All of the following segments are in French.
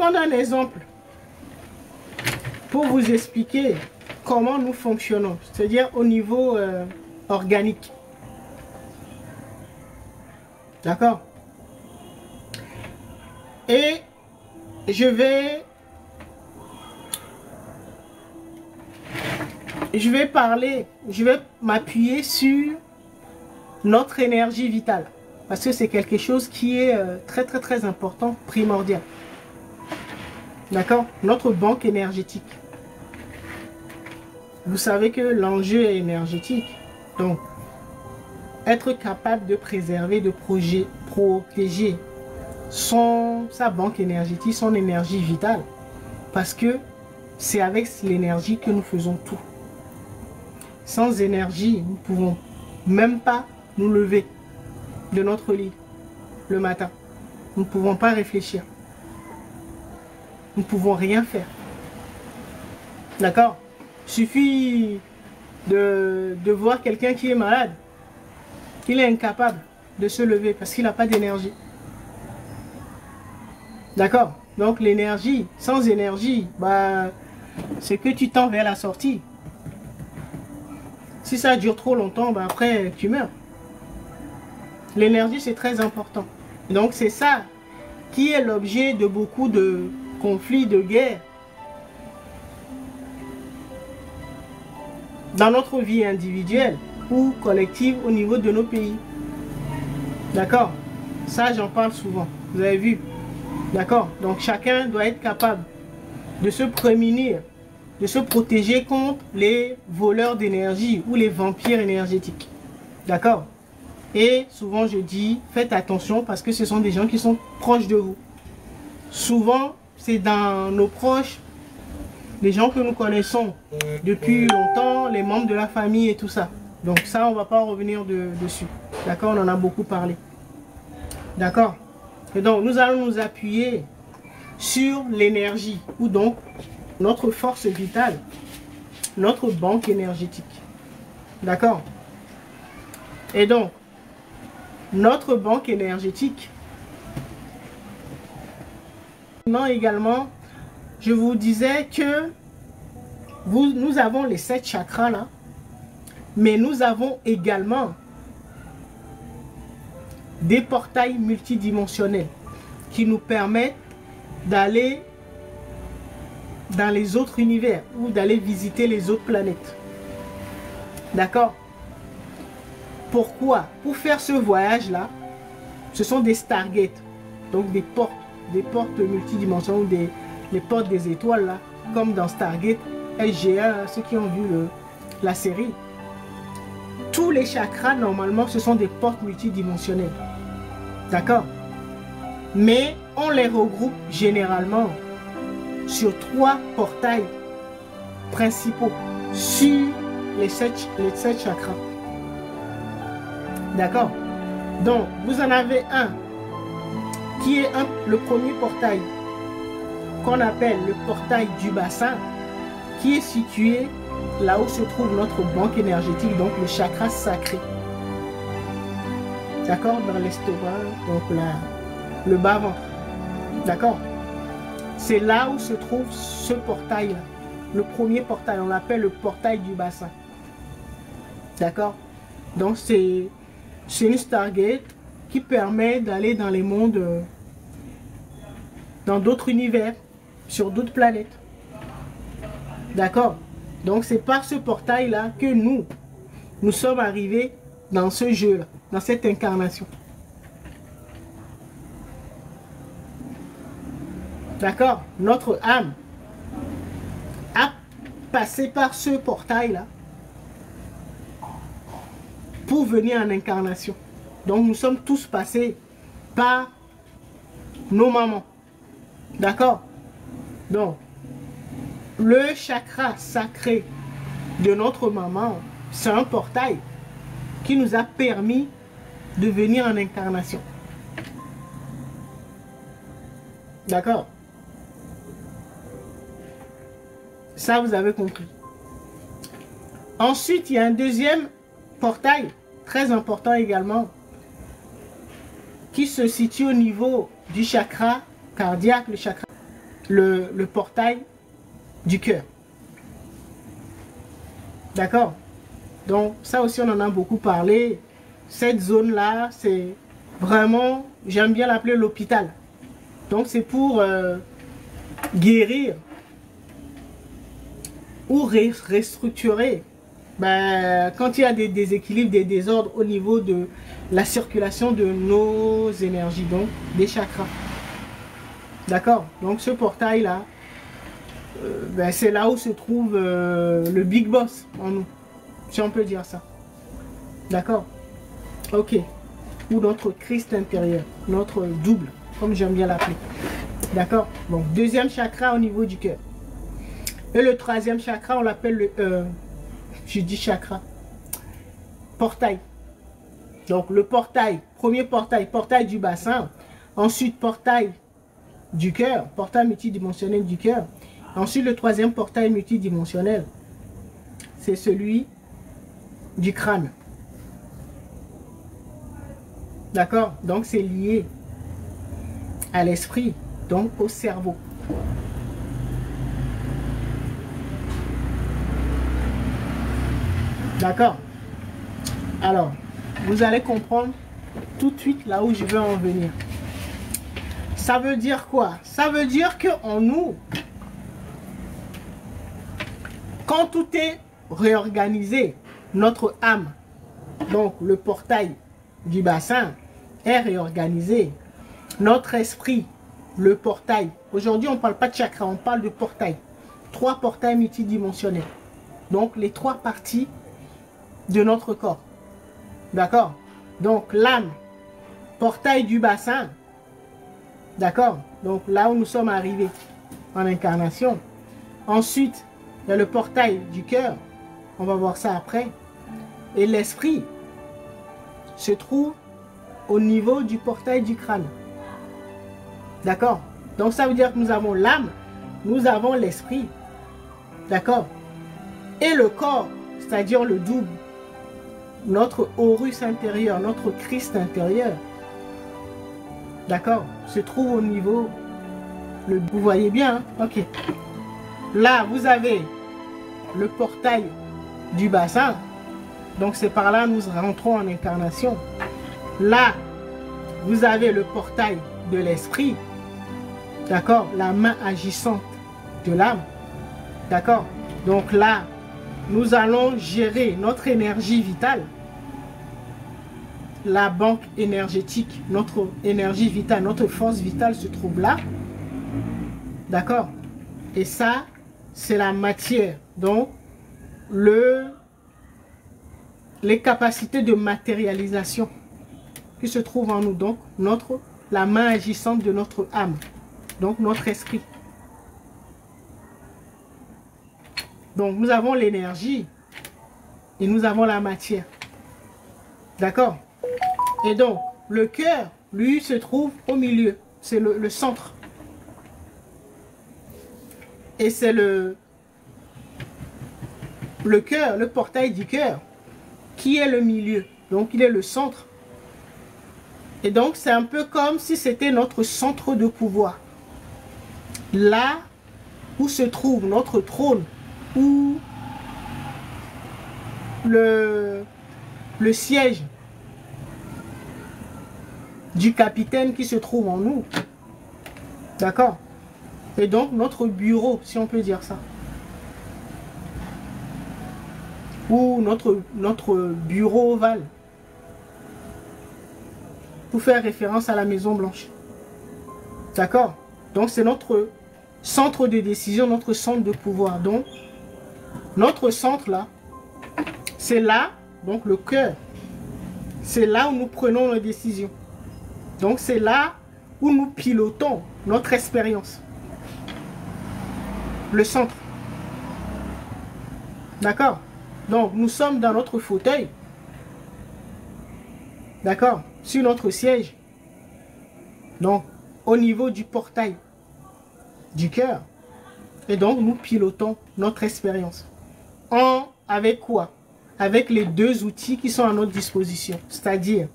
prendre un exemple pour vous expliquer comment nous fonctionnons, c'est-à-dire au niveau organique. D'accord? Et je vais m'appuyer sur notre énergie vitale. Parce que c'est quelque chose qui est très important, primordial. D'accord? Notre banque énergétique. Vous savez que l'enjeu est énergétique. Donc, être capable de préserver, de protéger sa banque énergétique, son énergie vitale. Parce que c'est avec l'énergie que nous faisons tout. Sans énergie, nous ne pouvons même pas nous lever de notre lit le matin. Nous ne pouvons pas réfléchir. Nous ne pouvons rien faire. D'accord? Il suffit de voir quelqu'un qui est malade. Il est incapable de se lever parce qu'il n'a pas d'énergie. D'accord? Donc l'énergie, sans énergie, c'est que tu tends vers la sortie. Si ça dure trop longtemps, après tu meurs. L'énergie, c'est très important. Donc c'est ça qui est l'objet de beaucoup de conflits, de guerres. Dans notre vie individuelle ou collective au niveau de nos pays. D'accord? Ça, j'en parle souvent. Vous avez vu? D'accord? Donc chacun doit être capable de se prémunir, de se protéger contre les voleurs d'énergie ou les vampires énergétiques. D'accord? Et souvent je dis, faites attention parce que ce sont des gens qui sont proches de vous. Souvent, c'est dans nos proches, les gens que nous connaissons depuis longtemps, les membres de la famille et tout ça. Donc ça, on ne va pas revenir dessus. D'accord? On en a beaucoup parlé. D'accord? Et donc, nous allons nous appuyer sur l'énergie, ou donc notre force vitale, notre banque énergétique. D'accord? Et donc, notre banque énergétique, également, je vous disais que nous avons les 7 chakras là, mais nous avons également des portails multidimensionnels qui nous permettent d'aller dans les autres univers ou d'aller visiter les autres planètes. D'accord? Pourquoi? Pour faire ce voyage-là, ce sont des Stargates, donc des portes multidimensionnelles, ou les portes des étoiles, là, comme dans Stargate, SG1, ceux qui ont vu la série. Tous les chakras, normalement, ce sont des portes multidimensionnelles. D'accord? Mais on les regroupe généralement sur 3 portails principaux sur les 7 chakras. D'accord? Donc, vous en avez un qui est le premier portail qu'on appelle le portail du bassin, qui est situé là où se trouve notre banque énergétique, donc le chakra sacré. D'accord? Dans l'estomac, donc le bas-ventre. D'accord? C'est là où se trouve ce portail-là. Le premier portail, on l'appelle le portail du bassin. D'accord? Donc c'est une Stargate qui permet d'aller dans les mondes, dans d'autres univers, sur d'autres planètes. D'accord? Donc c'est par ce portail-là que nous sommes arrivés dans ce jeu-là, dans cette incarnation. D'accord? Notre âme a passé par ce portail-là pour venir en incarnation. Donc nous sommes tous passés par nos mamans. D'accord? Donc, le chakra sacré de notre maman, c'est un portail qui nous a permis de venir en incarnation. D'accord? Ça, vous avez compris. Ensuite, il y a un deuxième portail, très important également, qui se situe au niveau du chakra cardiaque, le chakra. le portail du cœur. D'accord? Donc, ça aussi, on en a beaucoup parlé. Cette zone-là, c'est vraiment, j'aime bien l'appeler l'hôpital. Donc, c'est pour guérir ou restructurer. Ben, quand il y a des déséquilibres, des désordres au niveau de la circulation de nos énergies, donc des chakras. D'accord? Donc, ce portail-là, ben, c'est là où se trouve le Big Boss en nous, si on peut dire ça. D'accord? Ok. Ou notre Christ intérieur, notre double, comme j'aime bien l'appeler. D'accord? Donc, deuxième chakra au niveau du cœur. Et le troisième chakra, on l'appelle le... je dis chakra. Portail. Donc, le portail, premier portail, portail du bassin. Ensuite, portail du cœur, portail multidimensionnel du cœur. Ensuite, le troisième portail multidimensionnel, c'est celui du crâne. D'accord? Donc, c'est lié à l'esprit, donc au cerveau. D'accord? Alors, vous allez comprendre tout de suite là où je veux en venir. Ça veut dire quoi? Ça veut dire qu'en nous, quand tout est réorganisé, notre âme, donc le portail du bassin, est réorganisé. Notre esprit, le portail. Aujourd'hui, on ne parle pas de chakra, on parle de portail. 3 portails multidimensionnels. Donc, les 3 parties de notre corps. D'accord? Donc, l'âme, portail du bassin. D'accord? Donc, là où nous sommes arrivés en incarnation. Ensuite, il y a le portail du cœur. On va voir ça après. Et l'esprit se trouve au niveau du portail du crâne. D'accord? Donc, ça veut dire que nous avons l'âme, nous avons l'esprit. D'accord? Et le corps, c'est-à-dire le double, notre Horus intérieur, notre Christ intérieur, d'accord, se trouve au niveau, vous voyez bien, hein? Ok. Là, vous avez le portail du bassin, donc c'est par là nous rentrons en incarnation. Là, vous avez le portail de l'esprit, d'accord, la main agissante de l'âme, d'accord. Donc là, nous allons gérer notre énergie vitale. La banque énergétique, notre énergie vitale, notre force vitale se trouve là. D'accord? Et ça, c'est la matière. Donc, les capacités de matérialisation qui se trouvent en nous. Donc, la main agissante de notre âme. Donc, notre esprit. Donc, nous avons l'énergie et nous avons la matière. D'accord? Et donc, le cœur, lui, se trouve au milieu. C'est le centre. Et c'est le cœur, le portail du cœur, qui est le milieu. Donc, il est le centre. Et donc, c'est un peu comme si c'était notre centre de pouvoir. Là où se trouve notre trône, où le siège du capitaine qui se trouve en nous. D'accord? Et donc, notre bureau, si on peut dire ça. Ou notre bureau ovale. Pour faire référence à la Maison Blanche. D'accord? Donc, c'est notre centre de décision, notre centre de pouvoir. Donc, notre centre là, c'est là, donc le cœur. C'est là où nous prenons nos décisions. Donc, c'est là où nous pilotons notre expérience. Le centre. D'accord? Donc, nous sommes dans notre fauteuil. D'accord? Sur notre siège. Donc, au niveau du portail du cœur. Et donc, nous pilotons notre expérience. Avec quoi? Avec les 2 outils qui sont à notre disposition. C'est-à-dire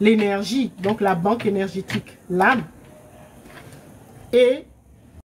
l'énergie, donc la banque énergétique, l'âme, et